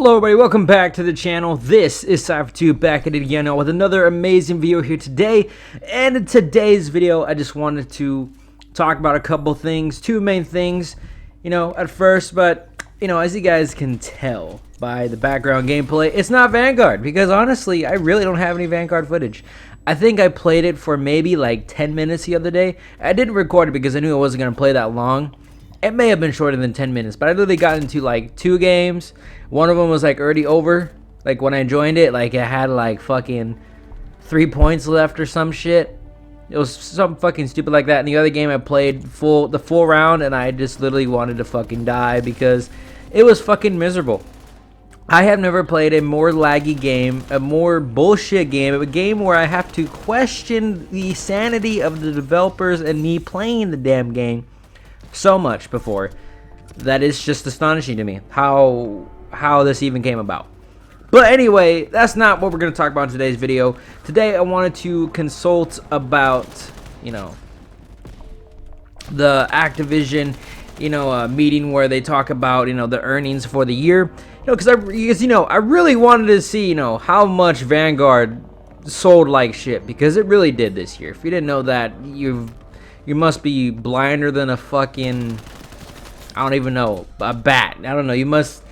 Hello everybody, welcome back to the channel. This is Cypher2 back at it again with another amazing video here today. And in today's video, I just wanted to talk about a couple things, two main things, at first. But, as you guys can tell by the background gameplay, it's not Vanguard. Because honestly, I really don't have any Vanguard footage. I think I played it for maybe like 10 minutes the other day. I didn't record it because I knew I wasn't going to play that long. It may have been shorter than 10 minutes, but I literally got into like 2 games. One of them was like already over. Like when I joined it, like it had like fucking 3 points left or some shit. It was something fucking stupid like that. And the other game I played the full round, and I just literally wanted to fucking die because it was fucking miserable. I have never played a more laggy game, a more bullshit game, a game where I have to question the sanity of the developers and me playing the damn game so much before. That is just astonishing to me how this even came about. But anyway, that's not what we're going to talk about in today's video. Today I wanted to consult about the Activision meeting where they talk about the earnings for the year, because I really wanted to see how much Vanguard sold like shit, because it really did this year. If you didn't know that, you must be blinder than a fucking, I don't even know, a bat. I don't know. You must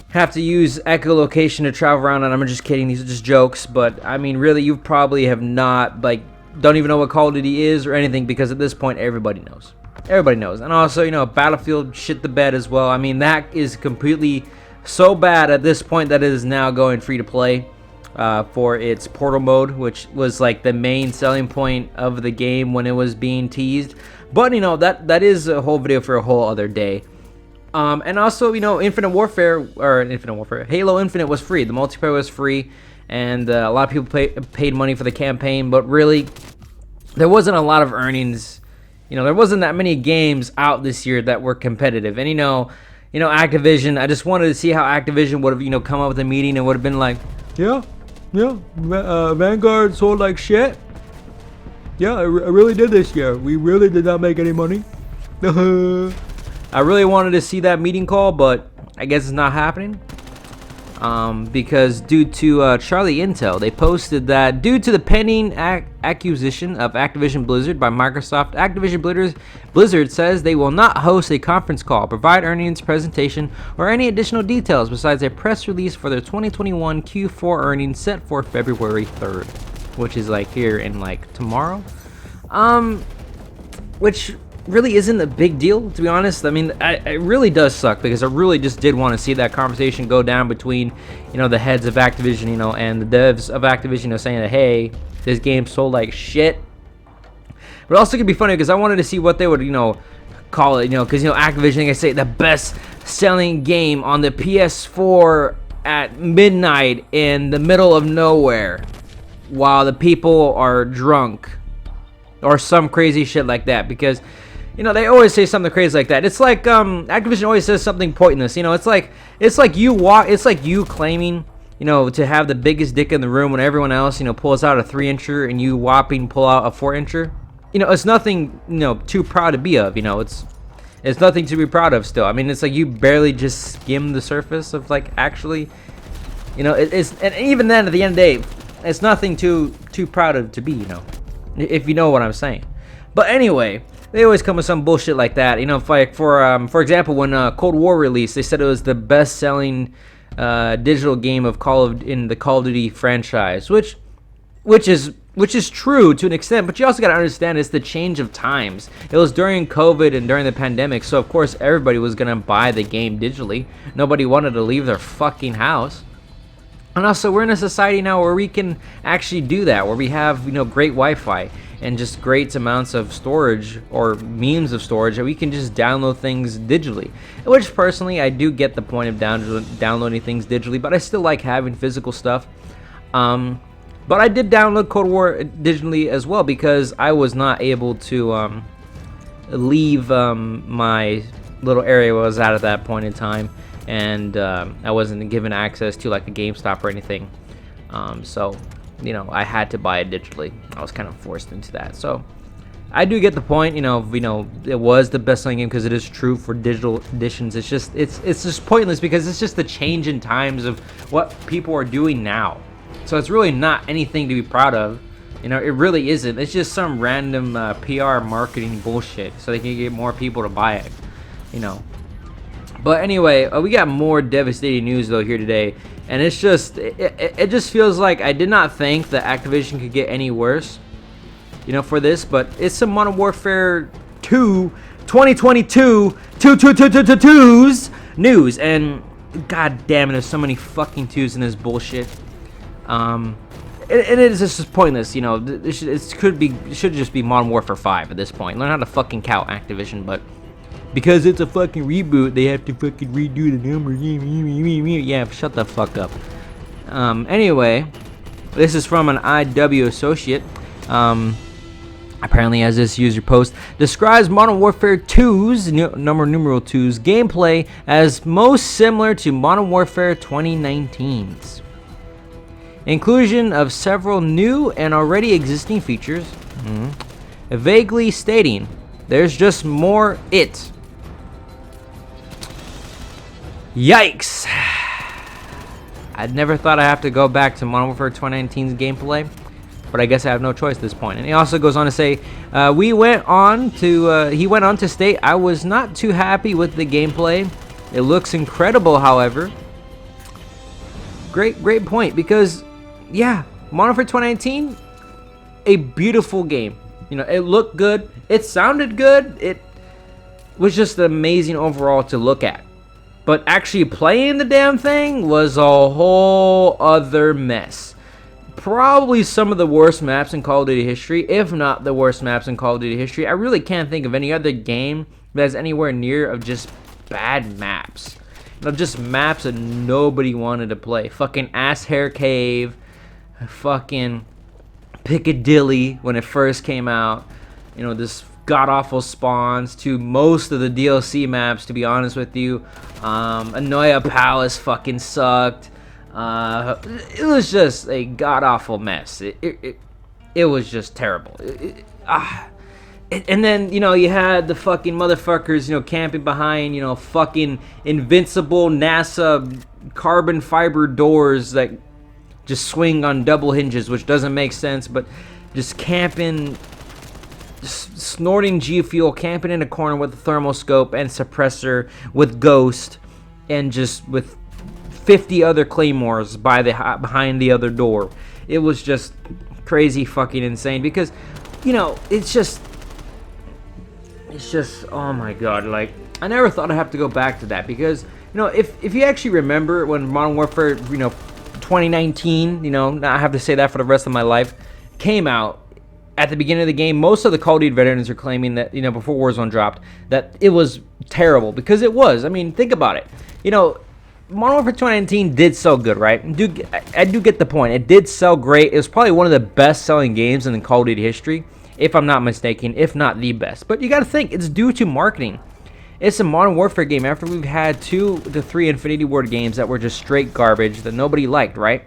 have to use echolocation to travel around, and I'm just kidding. These are just jokes. But, I mean, really, you probably have not, don't even know what Call of Duty is or anything, because at this point, everybody knows. Everybody knows. And also, Battlefield shit the bed as well. I mean, that is completely so bad at this point that it is now going free to play. For its portal mode, which was like the main selling point of the game when it was being teased. But that is a whole video for a whole other day. And also Halo Infinite was free. The multiplayer was free, and a lot of people paid money for the campaign. But really, there wasn't a lot of earnings. There wasn't that many games out this year that were competitive. And Activision, I just wanted to see how Activision would have come up with a meeting and would have been like, yeah, Vanguard sold like shit. Yeah, I really did this year. We really did not make any money. I really wanted to see that meeting call, but I guess it's not happening. Because due to Charlie Intel, they posted that due to the pending acquisition of Activision Blizzard by Microsoft, Activision Blizzard says they will not host a conference call, provide earnings presentation, or any additional details besides a press release for their 2021 Q4 earnings set for February 3rd, which is like here in like tomorrow. Which really isn't a big deal, to be honest. I mean, it really does suck, because I really just did want to see that conversation go down between the heads of Activision and the devs of Activision saying that, hey, this game sold like shit. But also could be funny, because I wanted to see what they would call it, because Activision, I say, the best selling game on the PS4 at midnight in the middle of nowhere while the people are drunk, or some crazy shit like that. Because they always say something crazy like that. It's like Activision always says something pointless. It's like you claiming to have the biggest dick in the room when everyone else pulls out a 3-incher and you whopping pull out a 4-incher. It's nothing too proud to be of. It's nothing to be proud of still. I mean, it's like you barely just skim the surface of like actually it's, and even then at the end of the day, it's nothing too proud of to be, if you know what I'm saying. But anyway, they always come with some bullshit like that. For example, when Cold War released, they said it was the best-selling digital game in the Call of Duty franchise, which is true to an extent. But you also got to understand it's the change of times. It was during COVID and during the pandemic, so of course everybody was gonna buy the game digitally. Nobody wanted to leave their fucking house. And also, we're in a society now where we can actually do that, where we have great Wi-Fi and just great amounts of storage or means of storage that we can just download things digitally. Which personally, I do get the point of downloading things digitally, but I still like having physical stuff. But I did download Cold War digitally as well, because I was not able to leave my little area where I was at that point in time. And I wasn't given access to like a GameStop or anything, so I had to buy it digitally. I was kind of forced into that. So I do get the point. It was the best-selling game because it is true for digital editions. It's just pointless because it's just the change in times of what people are doing now. So it's really not anything to be proud of. It really isn't. It's just some random PR marketing bullshit so they can get more people to buy it. But anyway, we got more devastating news though here today, and it's just it just feels like I did not think that Activision could get any worse, for this. But it's some Modern Warfare 2 2022 2's news, and god damn it, there's so many fucking twos in this bullshit. It is just pointless, it should just be Modern Warfare 5 at this point. Learn how to fucking count, Activision, but because it's a fucking reboot, they have to fucking redo the numbers. Yeah, shut the fuck up. Anyway, this is from an IW associate. Apparently, as this user post describes Modern Warfare 2's numeral 2's gameplay as most similar to Modern Warfare 2019's. Inclusion of several new and already existing features, vaguely stating, "There's just more it." Yikes! I'd never thought I'd have to go back to Modern Warfare 2019's gameplay, but I guess I have no choice at this point. And he also goes on to say, he went on to state, "I was not too happy with the gameplay. It looks incredible, however." Great point, because yeah, Modern Warfare 2019, a beautiful game. It looked good, it sounded good, it was just amazing overall to look at. But actually playing the damn thing was a whole other mess. Probably some of the worst maps in Call of Duty history, if not the worst maps in Call of Duty history. I really can't think of any other game that's anywhere near of just bad maps. Just maps that nobody wanted to play. Fucking Ass Hair Cave, fucking Piccadilly when it first came out. This god-awful spawns to most of the DLC maps, to be honest with you. Anoia Palace fucking sucked. It was just a god-awful mess. It was just terrible. And then, you had the fucking motherfuckers, camping behind, fucking invincible NASA carbon fiber doors that just swing on double hinges, which doesn't make sense, but just camping, just snorting G Fuel, camping in a corner with a thermal scope and suppressor with Ghost, and just with 50 other claymores behind the other door. It was just crazy fucking insane because, it's just, oh my god, like, I never thought I'd have to go back to that because, if you actually remember when Modern Warfare, 2019, now I have to say that for the rest of my life, came out at the beginning of the game, most of the Call of Duty veterans are claiming that, before Warzone dropped, that it was terrible, because it was. I mean, think about it. Modern Warfare 2019 did sell good, right? I do get the point. It did sell great. It was probably one of the best-selling games in the Call of Duty history, if I'm not mistaken, if not the best. But you got to think, it's due to marketing. It's a Modern Warfare game after we've had 2 to 3 Infinity Ward games that were just straight garbage that nobody liked, right?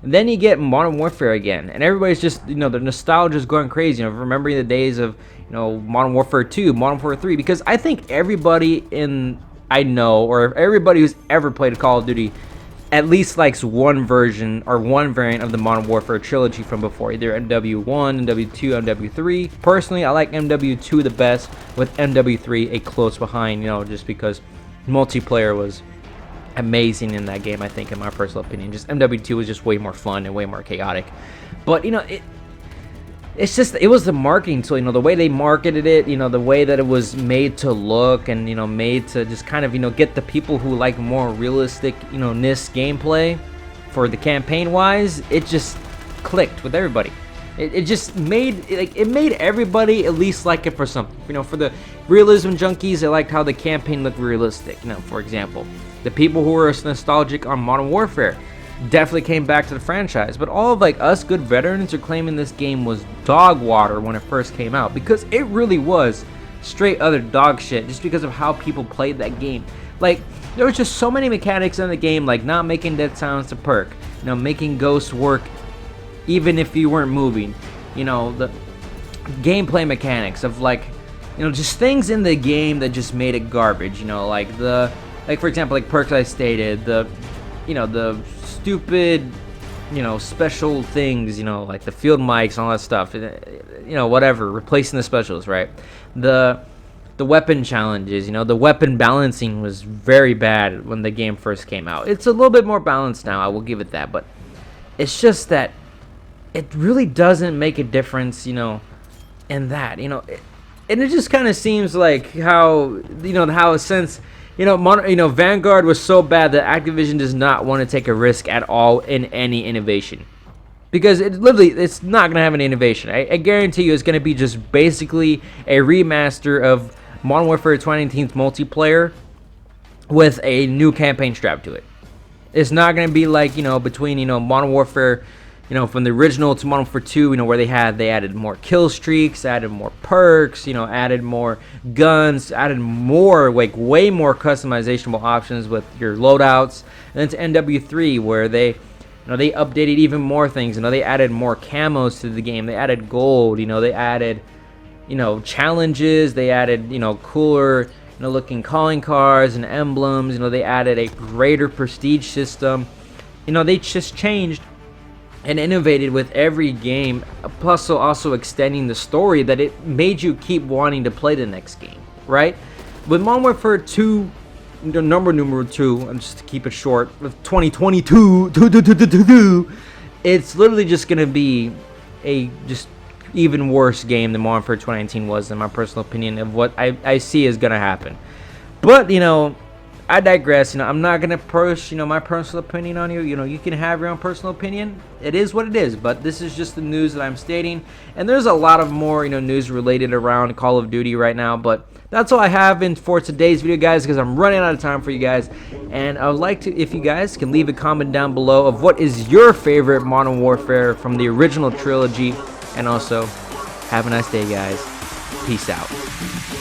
And then you get Modern Warfare again, and everybody's just, the nostalgia is going crazy, remembering the days of, Modern Warfare 2, Modern Warfare 3, because I think everybody I know, or everybody who's ever played a Call of Duty, at least likes one version or one variant of the Modern Warfare trilogy from before, either MW1, MW2, MW3. Personally, I like MW2 the best, with MW3 a close behind, just because multiplayer was amazing in that game, I think, in my personal opinion. Just MW2 was just way more fun and way more chaotic. But, it's just, it was the marketing tool, the way they marketed it, the way that it was made to look, and, made to just kind of, get the people who like more realistic, ness gameplay for the campaign-wise. It just clicked with everybody. It just made, it made everybody at least like it for something. For the realism junkies, they liked how the campaign looked realistic. For example, the people who were nostalgic on Modern Warfare definitely came back to the franchise, but all of us good veterans are claiming this game was dog water when it first came out, because it really was straight other dog shit, just because of how people played that game. There was just so many mechanics in the game, like not making dead sounds to perk, making Ghost work even if you weren't moving, gameplay mechanics of like, just things in the game that just made it garbage. Like for example, like perks I stated, the stupid, special things, like the field mics and all that stuff, whatever, replacing the specials, right? The weapon challenges, the weapon balancing was very bad when the game first came out. It's a little bit more balanced now, I will give it that, but it's just that it really doesn't make a difference, in that, and it just kind of seems like how, since Vanguard was so bad that Activision does not want to take a risk at all in any innovation. Because it's not going to have any innovation. I guarantee you it's going to be just basically a remaster of Modern Warfare 2019's multiplayer with a new campaign strapped to it. It's not going to be like, between, Modern Warfare, from the original to Modern Warfare 2, where they added more kill streaks, added more perks, added more guns, added more, like way more customizable options with your loadouts. And then to NW3, where they updated even more things. They added more camos to the game. They added gold. They added, challenges. They added, cooler, looking calling cards and emblems. They added a greater prestige system. They just changed and innovated with every game, plus also extending the story that it made you keep wanting to play the next game, right? With Modern Warfare 2, number 2, and just to keep it short, with 2022, it's literally just going to be a just even worse game than Modern Warfare 2019 was, in my personal opinion, of what I see is going to happen. But, I digress. I'm not going to push, my personal opinion on you. You can have your own personal opinion. It is what it is, but this is just the news that I'm stating. And there's a lot of more, news related around Call of Duty right now, but that's all I have for today's video, guys, because I'm running out of time for you guys. And I would like to, if you guys can leave a comment down below of what is your favorite Modern Warfare from the original trilogy. And also, have a nice day, guys. Peace out.